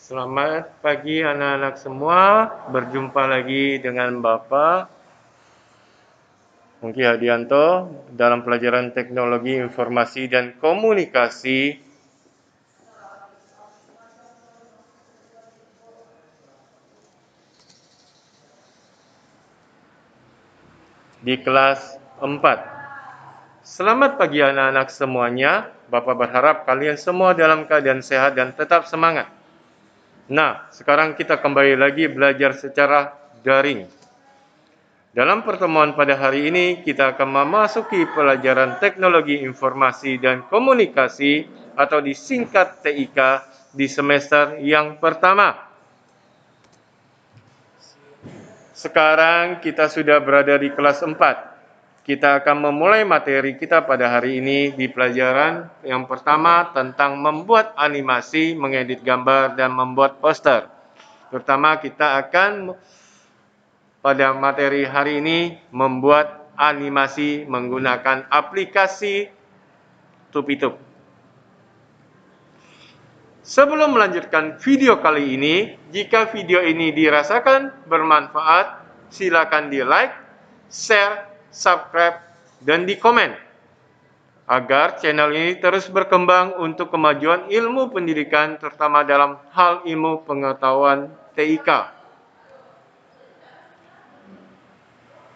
Selamat pagi anak-anak semua, berjumpa lagi dengan Bapak Pungki Hadianto dalam pelajaran Teknologi Informasi dan Komunikasi di kelas 4. Selamat pagi anak-anak semuanya, Bapak berharap kalian semua dalam keadaan sehat dan tetap semangat. Nah, sekarang kita kembali lagi belajar secara daring. Dalam pertemuan pada hari ini, kita akan memasuki pelajaran Teknologi Informasi dan Komunikasi atau disingkat TIK di semester yang pertama. Sekarang kita sudah berada di kelas 4. Kita akan memulai materi kita pada hari ini di pelajaran yang pertama tentang membuat animasi, mengedit gambar, dan membuat poster. Pertama, kita akan pada materi hari ini membuat animasi menggunakan aplikasi TupiTup. Sebelum melanjutkan video kali ini, jika video ini dirasakan bermanfaat, silakan di-like, share, subscribe, dan di-komen agar channel ini terus berkembang untuk kemajuan ilmu pendidikan terutama dalam hal ilmu pengetahuan TIK.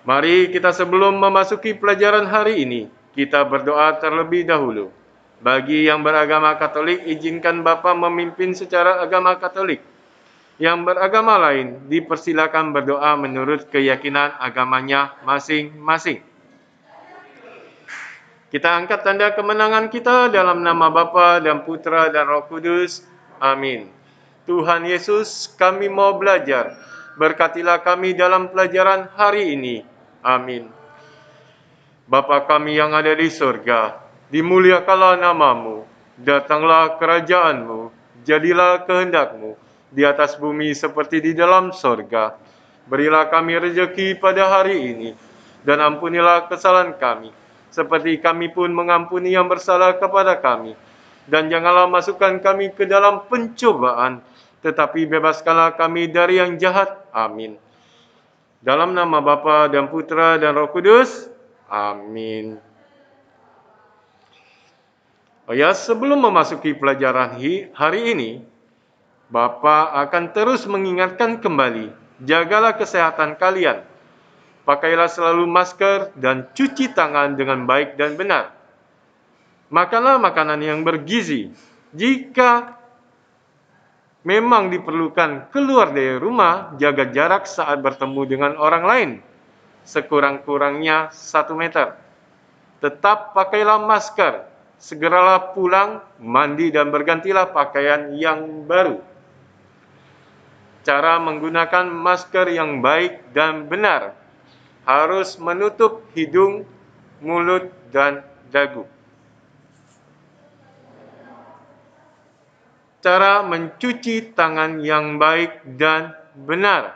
Mari kita sebelum memasuki pelajaran hari ini, kita berdoa terlebih dahulu. Bagi yang beragama Katolik, izinkan Bapa memimpin secara agama Katolik. Yang beragama lain, dipersilakan berdoa menurut keyakinan agamanya masing-masing. Kita angkat tanda kemenangan kita dalam nama Bapa dan Putra dan Roh Kudus. Amin. Tuhan Yesus, kami mau belajar. Berkatilah kami dalam pelajaran hari ini. Amin. Bapa kami yang ada di surga, dimuliakanlah namamu, datanglah kerajaanmu, jadilah kehendakmu, di atas bumi seperti di dalam surga. Berilah kami rezeki pada hari ini, dan ampunilah kesalahan kami, seperti kami pun mengampuni yang bersalah kepada kami. Dan janganlah masukkan kami ke dalam pencobaan, tetapi bebaskanlah kami dari yang jahat. Amin. Dalam nama Bapa dan Putra dan Roh Kudus. Amin. Oh ya, sebelum memasuki pelajaran hari ini, Bapak akan terus mengingatkan kembali, jagalah kesehatan kalian. Pakailah selalu masker dan cuci tangan dengan baik dan benar. Makanlah makanan yang bergizi. Jika memang diperlukan keluar dari rumah, jaga jarak saat bertemu dengan orang lain. Sekurang-kurangnya 1 meter. Tetap pakailah masker. Segeralah pulang, mandi dan bergantilah pakaian yang baru. Cara menggunakan masker yang baik dan benar harus menutup hidung, mulut, dan dagu. Cara mencuci tangan yang baik dan benar.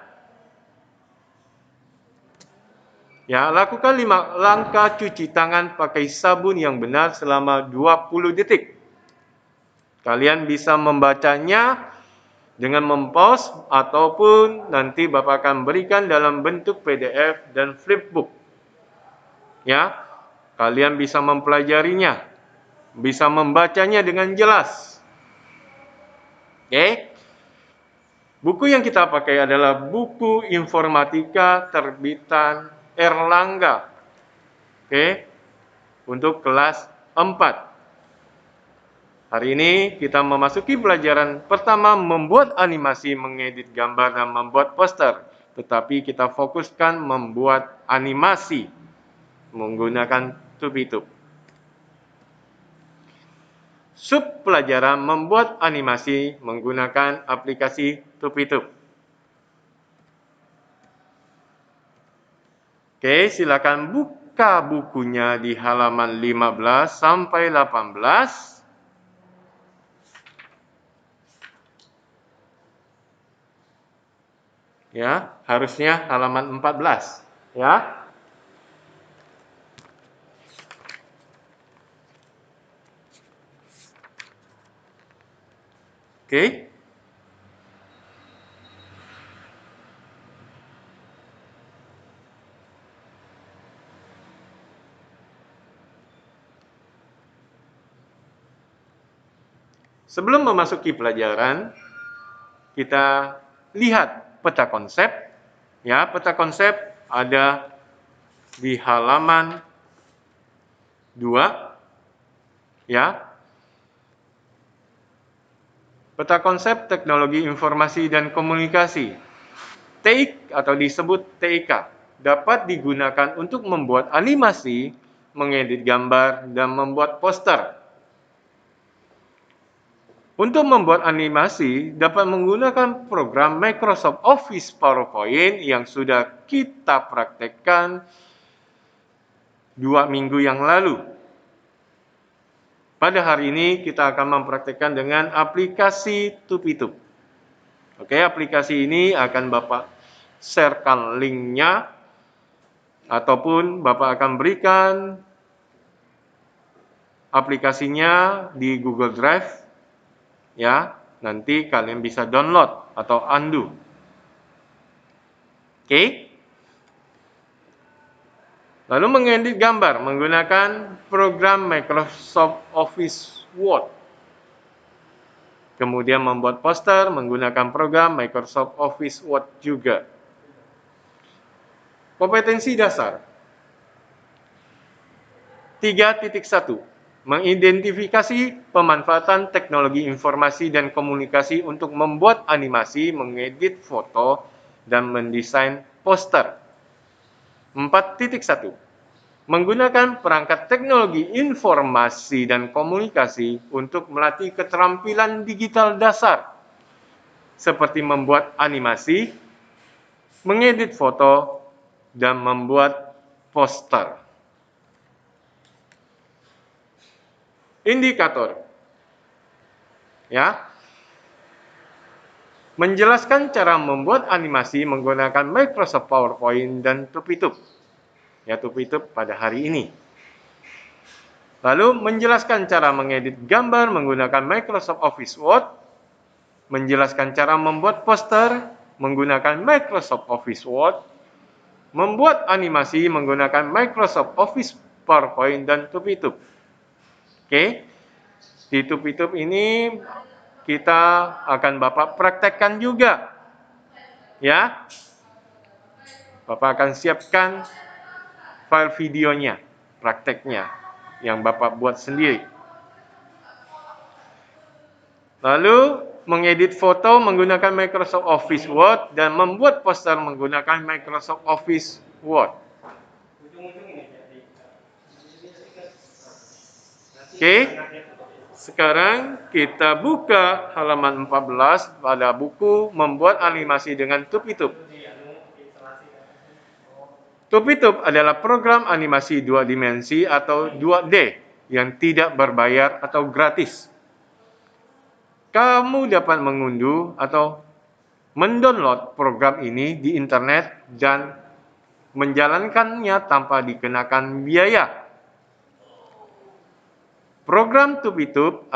Ya, lakukan 5 langkah cuci tangan pakai sabun yang benar selama 20 detik. Kalian bisa membacanya dengan mempause ataupun nanti Bapak akan berikan dalam bentuk PDF dan flipbook. Ya, kalian bisa mempelajarinya, bisa membacanya dengan jelas. Oke? Buku yang kita pakai adalah buku informatika terbitan Erlangga. Oke? Untuk kelas 4. Hari ini kita memasuki pelajaran pertama membuat animasi, mengedit gambar, dan membuat poster. Tetapi kita fokuskan membuat animasi menggunakan TupiTup. Sub pelajaran membuat animasi menggunakan aplikasi TupiTup. Oke, silakan buka bukunya di halaman 15 sampai 18. Ya, harusnya halaman 14, ya. Oke. Sebelum memasuki pelajaran, kita lihat peta konsep. Ya, peta konsep ada di halaman 2. Ya. Peta konsep teknologi informasi dan komunikasi. TIK atau disebut TIK dapat digunakan untuk membuat animasi, mengedit gambar, dan membuat poster. Untuk membuat animasi, dapat menggunakan program Microsoft Office PowerPoint yang sudah kita praktekkan 2 minggu yang lalu. Pada hari ini, kita akan mempraktekkan dengan aplikasi Tupitup. Oke, aplikasi ini akan Bapak sharekan linknya, ataupun Bapak akan berikan aplikasinya di Google Drive. Ya, nanti kalian bisa download atau undo. Oke. Lalu mengedit gambar menggunakan program Microsoft Office Word. Kemudian membuat poster menggunakan program Microsoft Office Word juga. Kompetensi dasar 3.1. Mengidentifikasi pemanfaatan teknologi informasi dan komunikasi untuk membuat animasi, mengedit foto, dan mendesain poster. 4.1. Menggunakan perangkat teknologi informasi dan komunikasi untuk melatih keterampilan digital dasar, seperti membuat animasi, mengedit foto, dan membuat poster. Indikator. Ya. Menjelaskan cara membuat animasi menggunakan Microsoft PowerPoint dan Tupitup. Ya, Tupitup pada hari ini. Lalu menjelaskan cara mengedit gambar menggunakan Microsoft Office Word, menjelaskan cara membuat poster menggunakan Microsoft Office Word, membuat animasi menggunakan Microsoft Office PowerPoint dan Tupitup. Oke, di Tupitup ini kita akan Bapak praktekkan juga. Ya, Bapak akan siapkan file videonya, prakteknya, yang Bapak buat sendiri. Lalu, mengedit foto menggunakan Microsoft Office Word dan membuat poster menggunakan Microsoft Office Word. Oke, sekarang kita buka halaman 14 pada buku membuat animasi dengan Tupitup. Tupitup adalah program animasi 2 dimensi atau 2D yang tidak berbayar atau gratis. Kamu dapat mengunduh atau mendownload program ini di internet dan menjalankannya tanpa dikenakan biaya. Program Tupitup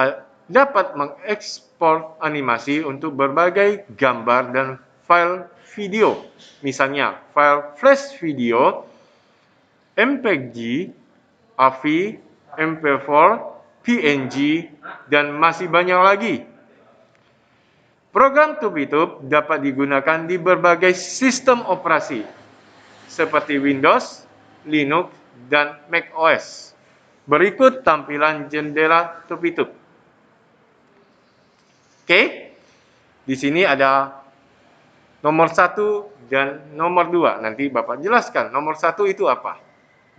dapat mengekspor animasi untuk berbagai gambar dan file video. Misalnya, file flash video, MPEG, AVI, MP4, PNG, dan masih banyak lagi. Program Tupitup dapat digunakan di berbagai sistem operasi, seperti Windows, Linux, dan macOS. Berikut tampilan jendela Tupitup. Oke, di sini ada nomor 1 dan nomor 2. Nanti Bapak jelaskan nomor 1 itu apa,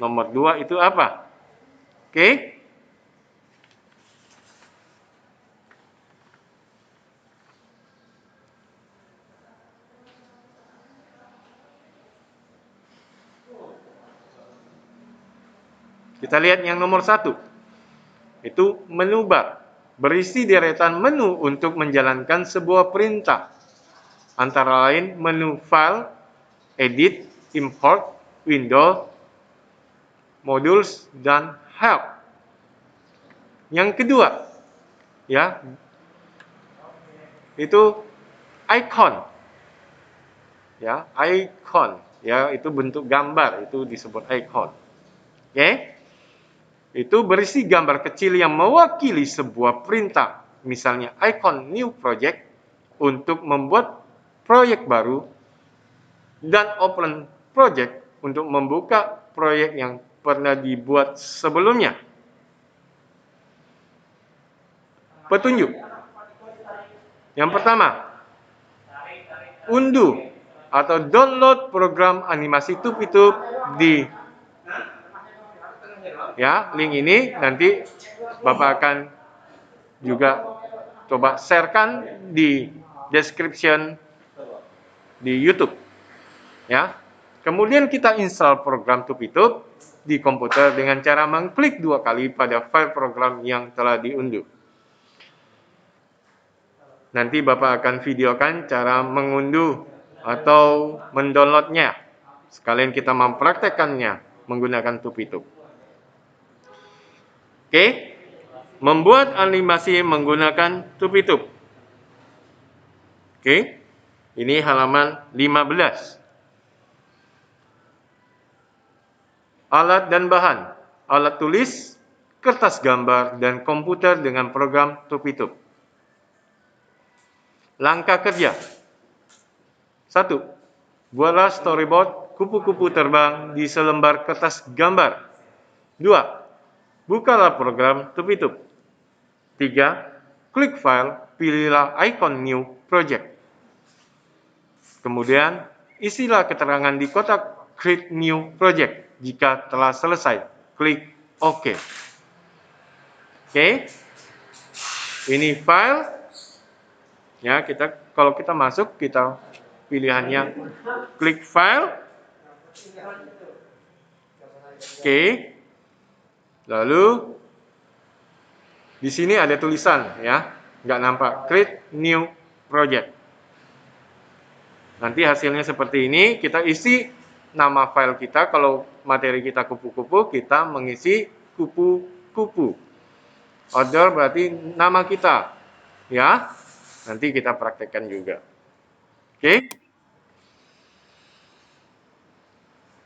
nomor 2 itu apa. Oke. Kita lihat yang nomor 1. Itu menu bar. Berisi deretan menu untuk menjalankan sebuah perintah. Antara lain menu file, edit, import, window, modules, dan help. Yang kedua, ya, itu icon. Ya, icon. Ya, itu bentuk gambar, itu disebut icon. Oke. Itu berisi gambar kecil yang mewakili sebuah perintah. misalnya icon New Project untuk membuat proyek baru, dan Open Project untuk membuka proyek yang pernah dibuat sebelumnya. Petunjuk. Yang pertama, unduh atau download program animasi Tup-Itup di link ini. Nanti Bapak akan juga coba sharekan di description di YouTube. Kemudian kita install program Tup-Itup di komputer dengan cara mengklik 2 kali pada file program yang telah diunduh. Nanti Bapak akan videokan cara mengunduh atau mendownloadnya. Sekalian kita mempraktekannya menggunakan Tup-Itup. Oke, membuat animasi menggunakan Tup-Itup. Oke, ini halaman 15. Alat dan bahan, alat tulis, kertas gambar, dan komputer dengan program Tup-Itup. Langkah kerja. 1. Buatlah storyboard kupu-kupu terbang di selembar kertas gambar. 2. Bukalah program Tup-Itup. 3. Klik file, pilihlah icon New Project. Kemudian, isilah keterangan di kotak Create New Project. Jika telah selesai, klik OK. Oke, ini file. Kalau kita masuk, kita pilihannya klik file. Oke. Lalu di sini ada tulisan nggak nampak, Create New Project. Nanti hasilnya seperti ini. Kita isi nama file kita. Kalau materi kita kupu-kupu, kita mengisi kupu-kupu. Order berarti nama kita, Nanti kita praktekkan juga. Oke.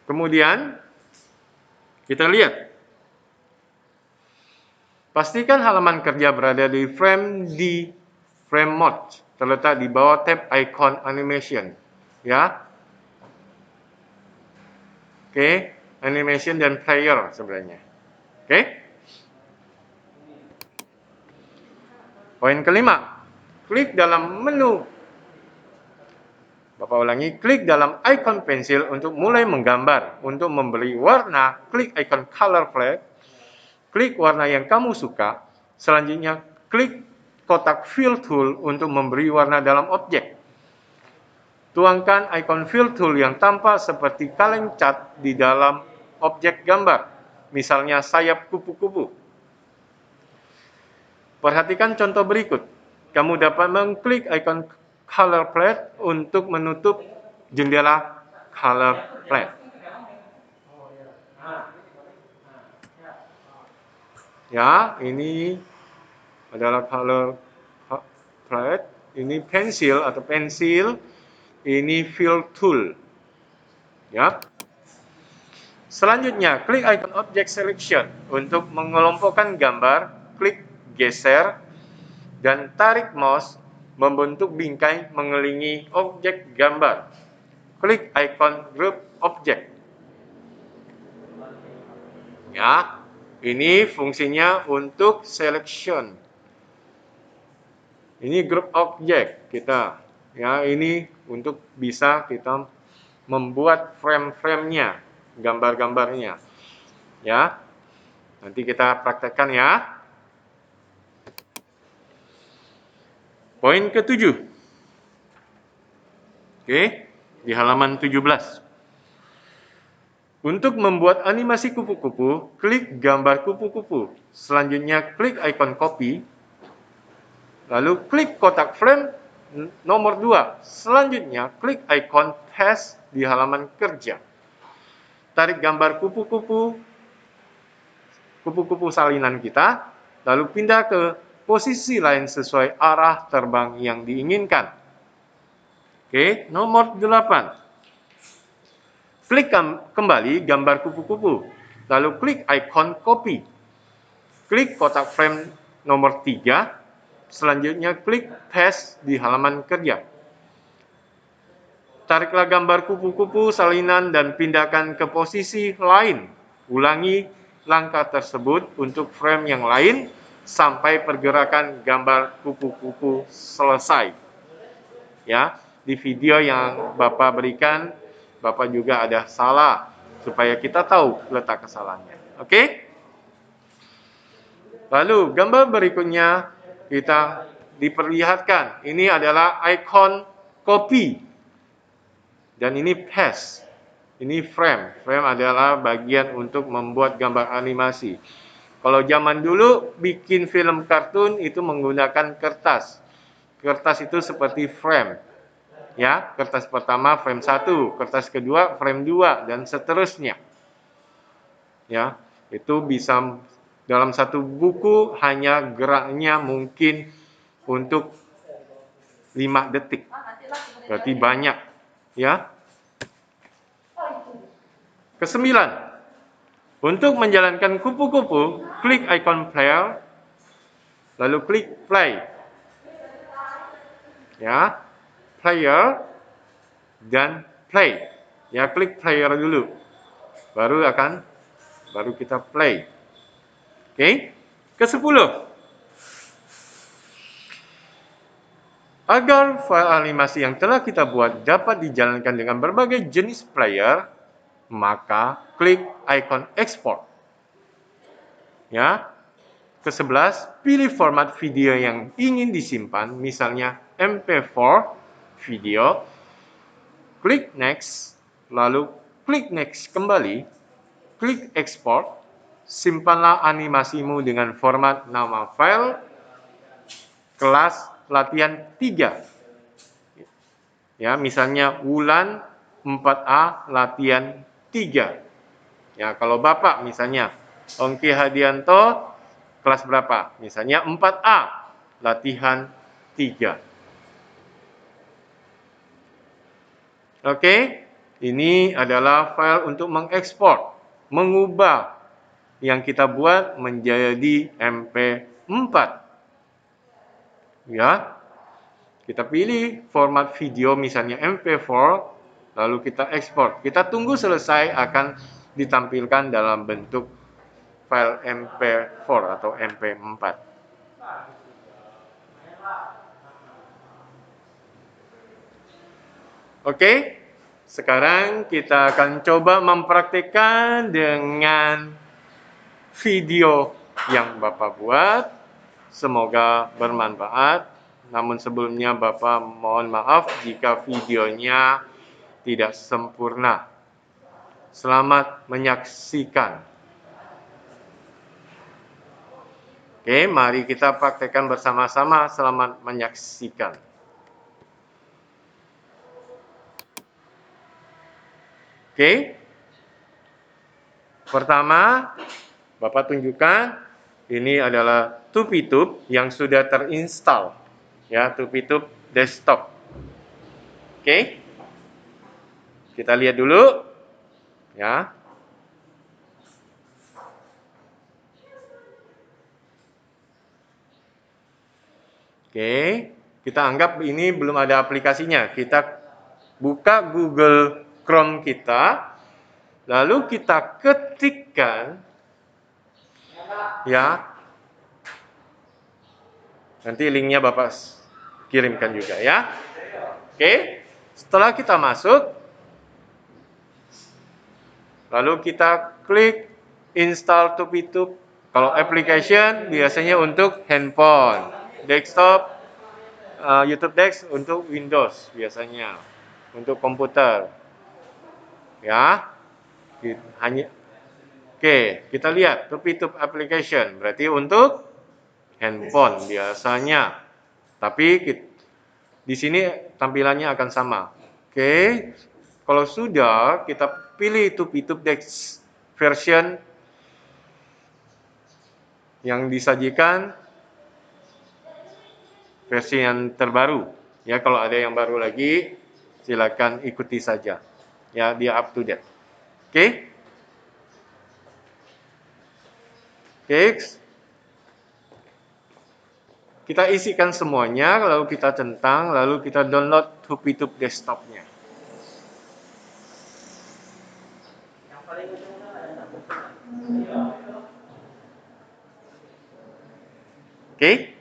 Kemudian kita lihat. Pastikan halaman kerja berada di frame mode, terletak di bawah tab icon animation, Oke, animation dan player sebenarnya. Oke. Poin kelima, klik dalam menu. Bapak ulangi, klik dalam icon pensil untuk mulai menggambar. Untuk memberi warna, klik icon color palette. Klik warna yang kamu suka. Selanjutnya, klik kotak fill tool untuk memberi warna dalam objek. Tuangkan icon fill tool yang tampak seperti kaleng cat di dalam objek gambar. Misalnya sayap kupu-kupu. Perhatikan contoh berikut. Kamu dapat mengklik icon color palette untuk menutup jendela color palette. Ini adalah color palette. Ini pensil atau pensil. Ini fill tool. Selanjutnya, klik icon object selection untuk mengelompokkan gambar. Klik geser dan tarik mouse membentuk bingkai mengelilingi objek gambar. Klik icon group object. Ini fungsinya untuk selection. Ini group object kita. Ini untuk bisa kita membuat frame-frame-nya, gambar-gambarnya. Nanti kita praktekkan Poin ke-7. Oke, di halaman 17. Untuk membuat animasi kupu-kupu, klik gambar kupu-kupu. Selanjutnya, klik icon copy. Lalu, klik kotak frame nomor 2. Selanjutnya, klik icon paste di halaman kerja. Tarik gambar kupu-kupu salinan kita, lalu pindah ke posisi lain sesuai arah terbang yang diinginkan. Oke, nomor 8. Klik kembali gambar kupu-kupu, lalu klik icon copy. Klik kotak frame nomor 3, Selanjutnya klik paste di halaman kerja. Tariklah gambar kupu-kupu salinan dan pindahkan ke posisi lain. Ulangi langkah tersebut untuk frame yang lain sampai pergerakan gambar kupu-kupu selesai. Ya, di video yang Bapak berikan, Bapak juga ada salah supaya kita tahu letak kesalahannya. Oke? Lalu gambar berikutnya kita diperlihatkan. Ini adalah ikon copy dan ini paste. Ini frame. Frame adalah bagian untuk membuat gambar animasi. Kalau zaman dulu bikin film kartun itu menggunakan kertas. Kertas itu seperti frame. Ya, kertas pertama frame 1, kertas kedua frame 2 dan seterusnya. Ya, itu bisa dalam satu buku hanya geraknya mungkin untuk 5 detik. Berarti banyak, ya. Kesembilan, untuk menjalankan kupu-kupu, klik icon player, lalu klik play. Ya, player dan play. Ya, klik player dulu. Baru kita play. Oke. Ke-10. Agar file animasi yang telah kita buat dapat dijalankan dengan berbagai jenis player, maka klik icon export. Ya. Ke-11, pilih format video yang ingin disimpan, misalnya MP4 video. Klik next, lalu klik next kembali, klik export. Simpanlah animasimu dengan format nama file kelas latihan 3. Ya, misalnya Wulan 4A latihan 3. Ya, kalau Bapak misalnya Ongki Hadianto kelas berapa? Misalnya 4A latihan 3. Oke, ini adalah file untuk mengekspor, mengubah yang kita buat menjadi MP4. Ya, kita pilih format video misalnya MP4, lalu kita ekspor. Kita tunggu selesai akan ditampilkan dalam bentuk file MP4 atau MP4. Oke, sekarang kita akan coba mempraktikkan dengan video yang Bapak buat. Semoga bermanfaat. Namun sebelumnya Bapak mohon maaf jika videonya tidak sempurna. Selamat menyaksikan. Oke, mari kita praktekkan bersama-sama. Selamat menyaksikan. Oke. Pertama, Bapak tunjukkan ini adalah TupiTube yang sudah terinstall. Ya, TupiTube desktop. Oke. Kita lihat dulu. Ya. Oke, kita anggap ini belum ada aplikasinya. Kita buka Google Chrome kita, lalu kita ketikkan, ya, nanti linknya Bapak kirimkan juga ya. Oke, setelah kita masuk, lalu kita klik install TupiTube. Kalau application biasanya untuk handphone, desktop, YouTube Dex untuk Windows biasanya, untuk komputer. Ya, hanya oke, kita lihat TupiTube application berarti untuk handphone biasanya. Tapi di sini tampilannya akan sama. Oke, kalau sudah kita pilih TupiTube Dex version yang disajikan versi yang terbaru. Ya, kalau ada yang baru lagi silakan ikuti saja. Ya, dia up to date. Oke. Oke. Kita isikan semuanya, lalu kita centang, lalu kita download Tupitup desktopnya. Oke?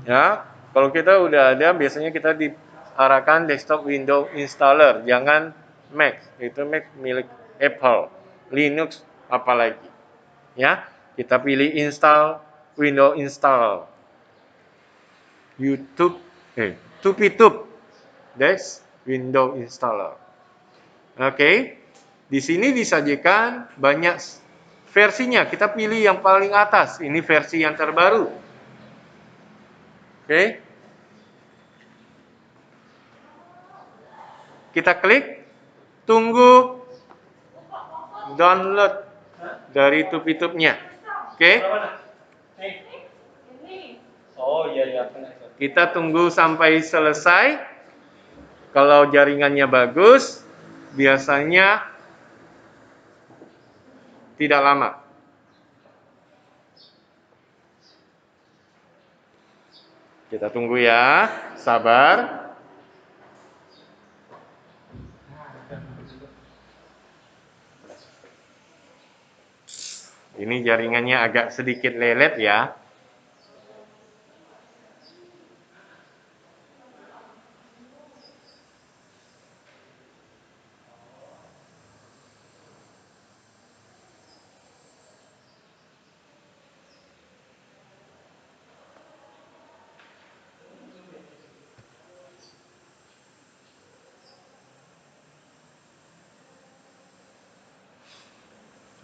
Ya, kalau kita udah ada, biasanya kita diarahkan desktop Windows installer, jangan Mac. Itu Mac milik Apple, Linux apalagi. Ya, kita pilih install Windows install. Tupitup Desk Windows installer. Oke. Di sini disajikan banyak versinya. Kita pilih yang paling atas. Ini versi yang terbaru. Oke. Kita klik, tunggu download dari Tupitupnya. Oke. Oh iya. Kita tunggu sampai selesai. Kalau jaringannya bagus, biasanya tidak lama. Kita tunggu ya, sabar. Ini jaringannya agak sedikit lelet ya.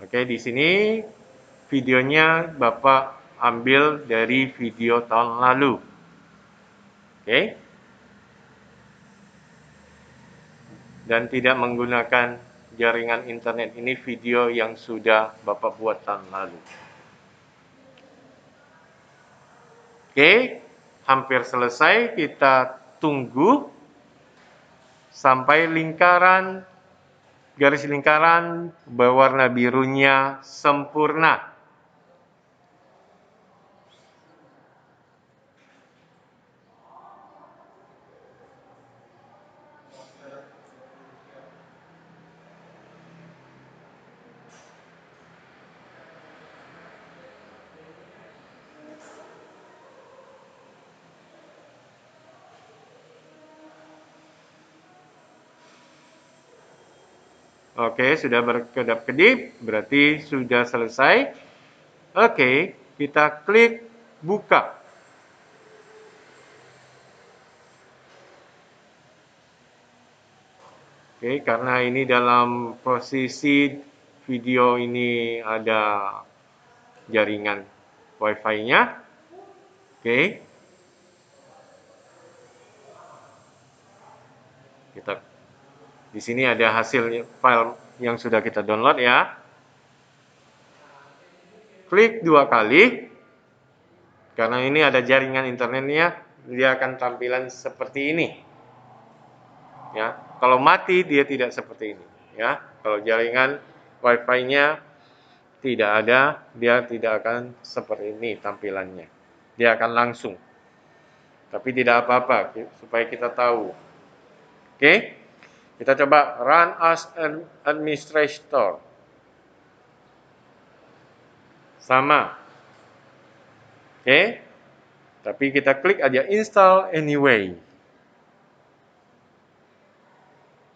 Oke, di sini videonya Bapak ambil dari video tahun lalu. Oke. Dan tidak menggunakan jaringan internet. Ini video yang sudah Bapak buat tahun lalu. Oke, hampir selesai. Kita tunggu sampai garis lingkaran berwarna birunya sempurna. Oke, sudah berkedap-kedip, berarti sudah selesai. Oke, kita klik buka. Oke, karena ini dalam posisi video ini ada jaringan Wi-Fi-nya. Oke. Di sini ada hasil file yang sudah kita download ya. Klik 2 kali. Karena ini ada jaringan internetnya, dia akan tampilan seperti ini. Ya, kalau mati dia tidak seperti ini, ya. Kalau jaringan Wi-Fi-nya tidak ada, dia tidak akan seperti ini tampilannya. Dia akan langsung. Tapi tidak apa-apa, supaya kita tahu. Oke, kita coba run as an administrator. Sama. Oke, tapi kita klik aja install anyway.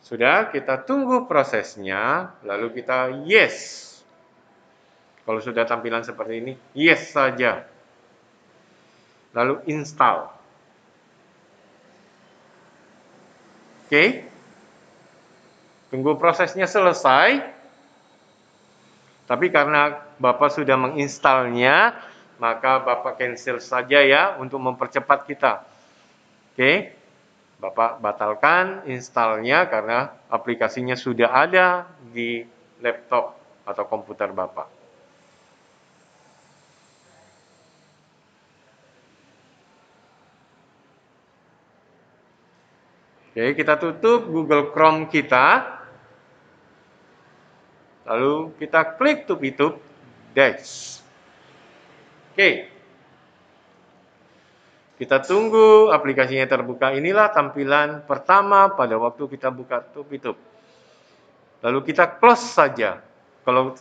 Sudah, kita tunggu prosesnya, lalu kita yes. Kalau sudah tampilan seperti ini, yes saja. Lalu install. Oke. Tunggu prosesnya selesai. Tapi karena Bapak sudah menginstalnya, maka Bapak cancel saja ya untuk mempercepat kita. Oke. Bapak batalkan installnya karena aplikasinya sudah ada di laptop atau komputer Bapak. Oke, kita tutup Google Chrome kita. Lalu kita klik tup-tup Dash. Oke. Kita tunggu aplikasinya terbuka. Inilah tampilan pertama pada waktu kita buka tup-tup. Lalu kita close saja. Kalau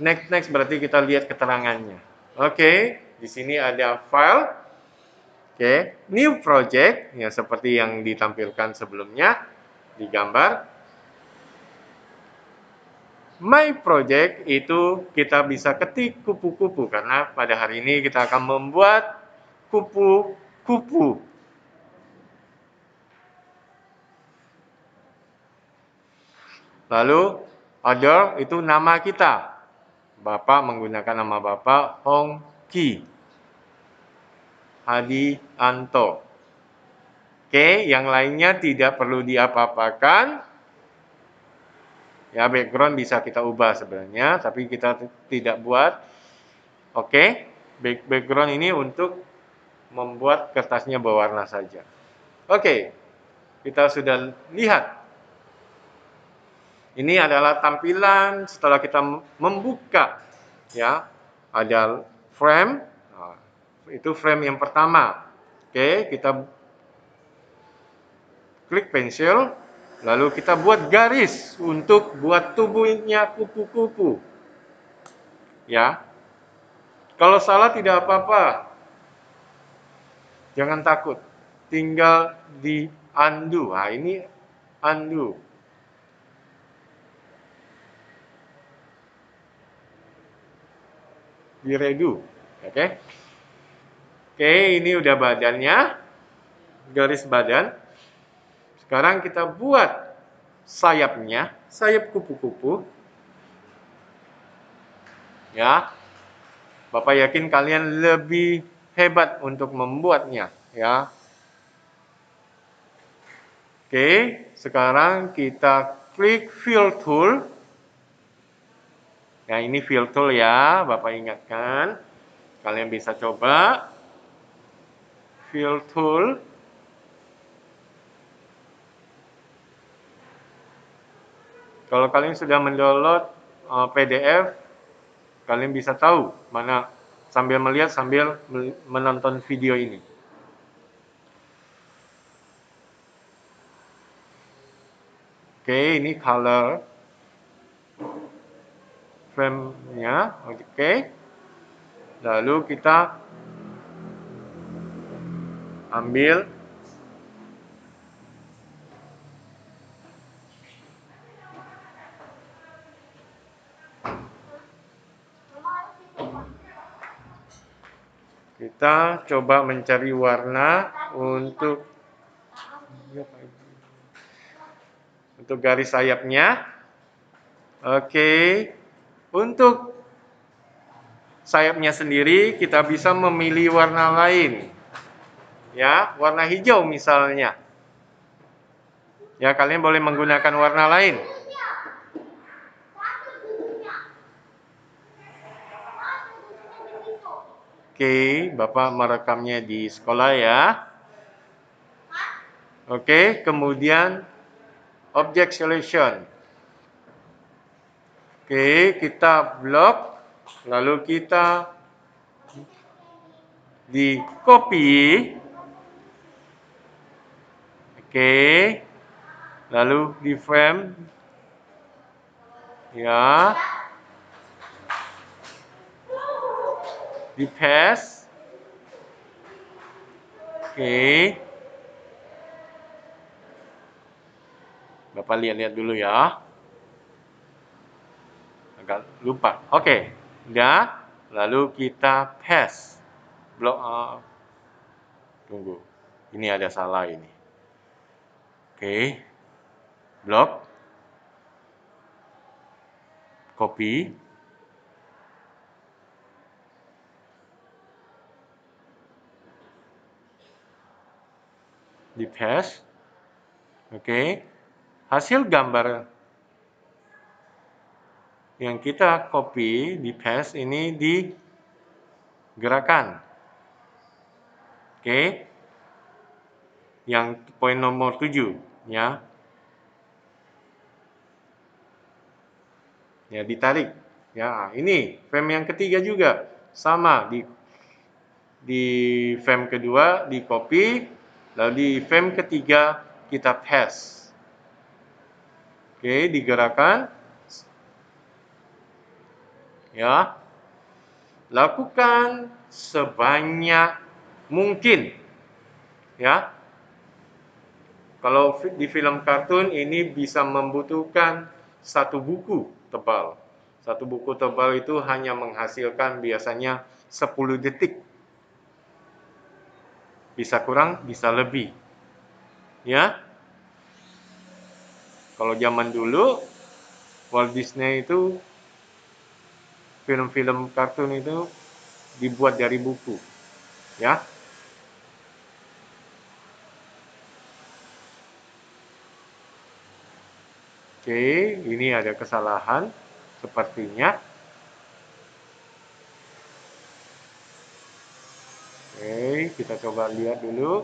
next berarti kita lihat keterangannya. Oke, di sini ada file. Oke, new project yang seperti yang ditampilkan sebelumnya di gambar. My project itu kita bisa ketik kupu-kupu karena pada hari ini kita akan membuat kupu-kupu. Lalu other itu nama kita. Bapak menggunakan nama Bapak Hong Ki Hadianto. Oke, yang lainnya tidak perlu diapa-apakan. Ya, background bisa kita ubah sebenarnya, tapi kita tidak buat. Oke, background ini untuk membuat kertasnya berwarna saja. Oke, kita sudah lihat. Ini adalah tampilan setelah kita membuka, ya. Ada frame, nah, itu frame yang pertama. Oke, kita klik pensil, lalu kita buat garis untuk buat tubuhnya kupu-kupu. Ya, kalau salah tidak apa-apa, jangan takut, tinggal di undo. Nah, ini undo. Di redo, oke? Oke, ini udah badannya, garis badan. Sekarang kita buat sayapnya, sayap kupu-kupu. Ya, Bapak yakin kalian lebih hebat untuk membuatnya, ya. Oke, sekarang kita klik fill tool. Nah, ini fill tool ya, Bapak ingatkan. Kalian bisa coba fill tool. Kalau kalian sudah mendownload PDF, kalian bisa tahu mana sambil melihat sambil menonton video ini. Oke, ini color frame-nya. Oke. Lalu kita ambil kita coba mencari warna untuk garis sayapnya. Oke. Untuk sayapnya sendiri kita bisa memilih warna lain. Ya, warna hijau misalnya. Ya, kalian boleh menggunakan warna lain. Oke, Bapak merekamnya di sekolah ya. Oke, kemudian object selection. Oke, kita blok, lalu kita di copy. Oke, lalu di frame. Ya. Di paste. Oke. Bapak lihat-lihat dulu ya. Agak lupa. Oke. Udah. Lalu kita paste. Blok. Tunggu. Ini ada salah ini. Oke. Blok. Copy. Di paste. Oke. Hasil gambar yang kita copy di paste ini digerakkan. Oke. Yang poin nomor 7. Ya. Ya, ditarik. Ya, ini frame yang ketiga juga. Sama di frame kedua di copy, lalu di frame ketiga kita paste. Oke, digerakkan. Ya. Lakukan sebanyak mungkin. Ya. Kalau di film kartun ini bisa membutuhkan satu buku tebal. Satu buku tebal itu hanya menghasilkan biasanya 10 detik. Bisa kurang, bisa lebih. Ya. Kalau zaman dulu Walt Disney itu film-film kartun itu dibuat dari buku, ya. Oke, ini ada kesalahan sepertinya. Oke, kita coba lihat dulu.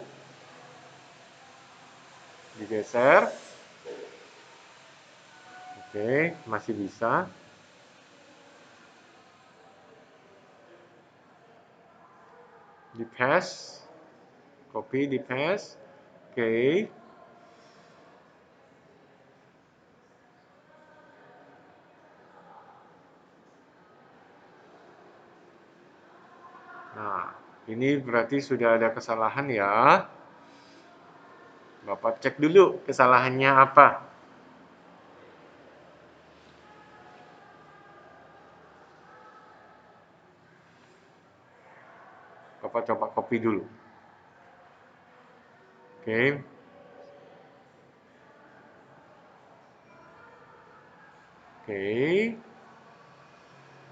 Digeser. Oke, masih bisa. Di paste. Copy, di paste. Oke. Nah, ini berarti sudah ada kesalahan ya. Bapak cek dulu kesalahannya apa. Bapak coba copy dulu. Oke. Oke.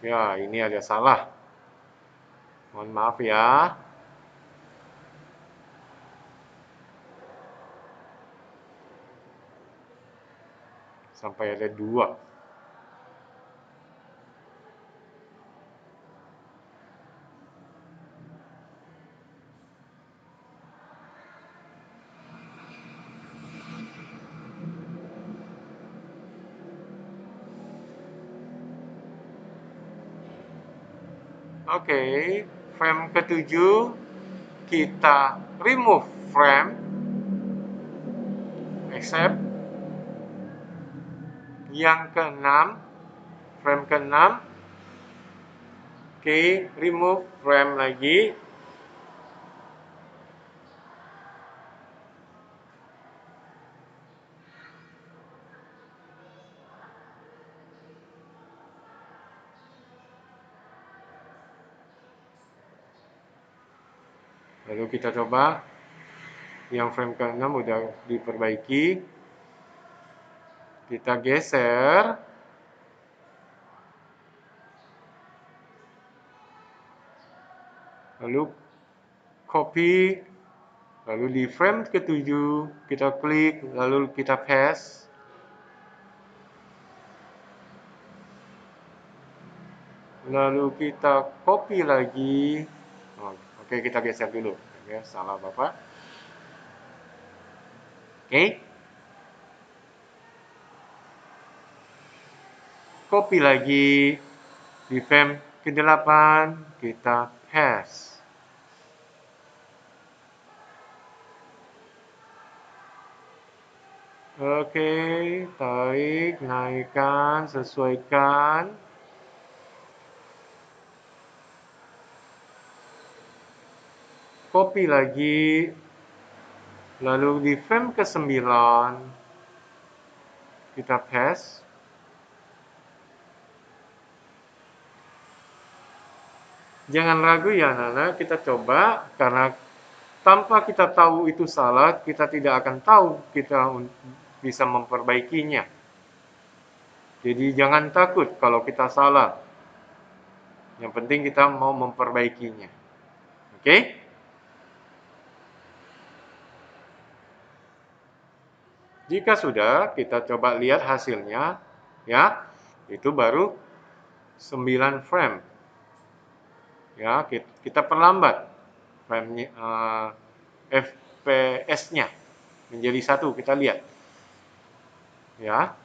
Ya, ini ada salah. Mohon maaf ya. Sampai ada 2. Oke, frame ketujuh kita remove frame, except yang keenam, frame keenam, oke, remove frame lagi, lalu kita coba, yang frame keenam udah diperbaiki, kita geser, lalu copy, lalu di frame ketujuh kita klik, lalu kita paste, lalu kita copy lagi. Oke, kita geser dulu. Oke, salah Bapak. Oke. Copy lagi di frame ke-8 kita paste. Oke, tarik, naikkan, sesuaikan. Copy lagi. Lalu di frame ke-9 kita paste. Jangan ragu ya anak-anak, kita coba karena tanpa kita tahu itu salah, kita tidak akan tahu kita bisa memperbaikinya. Jadi jangan takut kalau kita salah. Yang penting kita mau memperbaikinya. Oke? Jika sudah, kita coba lihat hasilnya, ya. Itu baru 9 frame. Ya, kita perlambat frame FPS-nya menjadi 1, kita lihat. Ya.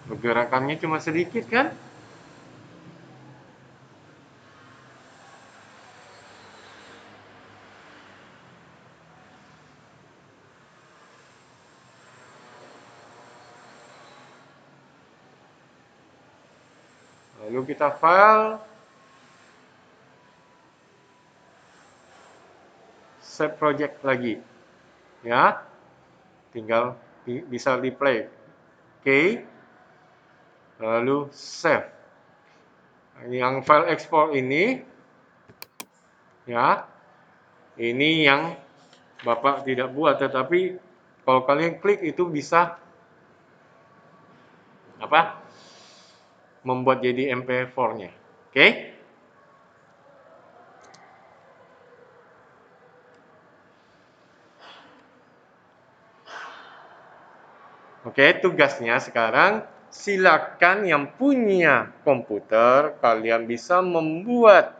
Pergerakannya cuma sedikit kan? Lalu kita file, save project lagi. Ya. Tinggal bisa di play. Oke. Lalu save. Yang file export ini, ya, ini yang Bapak tidak buat, tetapi kalau kalian klik itu bisa apa? Membuat jadi MP4-nya. Oke? Oke, tugasnya sekarang silakan yang punya komputer, kalian bisa membuat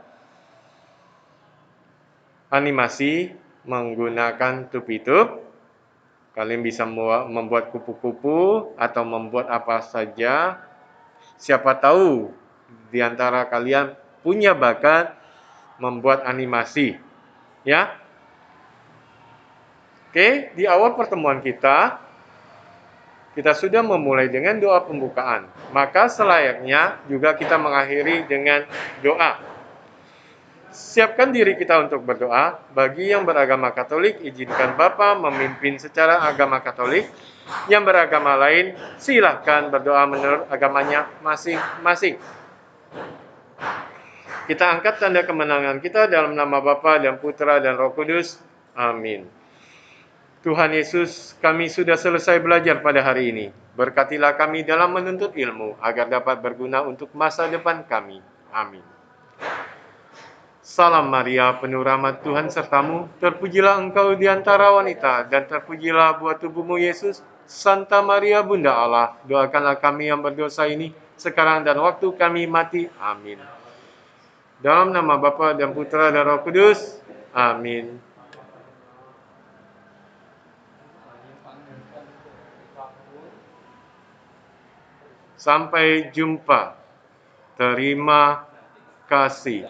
animasi menggunakan tube-tube. Kalian bisa membuat kupu-kupu atau membuat apa saja. Siapa tahu di antara kalian punya bakat membuat animasi, ya. Oke, di awal pertemuan kita sudah memulai dengan doa pembukaan. Maka selayaknya juga kita mengakhiri dengan doa. Siapkan diri kita untuk berdoa. Bagi yang beragama Katolik, izinkan Bapa memimpin secara agama Katolik. Yang beragama lain, silahkan berdoa menurut agamanya masing-masing. Kita angkat tanda kemenangan kita dalam nama Bapa dan Putra dan Roh Kudus. Amin. Tuhan Yesus, kami sudah selesai belajar pada hari ini. Berkatilah kami dalam menuntut ilmu, agar dapat berguna untuk masa depan kami. Amin. Salam Maria, penuh rahmat Tuhan sertamu. Terpujilah engkau di antara wanita, dan terpujilah buah tubuhmu Yesus. Santa Maria, Bunda Allah, doakanlah kami yang berdosa ini, sekarang dan waktu kami mati. Amin. Dalam nama Bapa dan Putra dan Roh Kudus. Amin. Sampai jumpa. Terima kasih.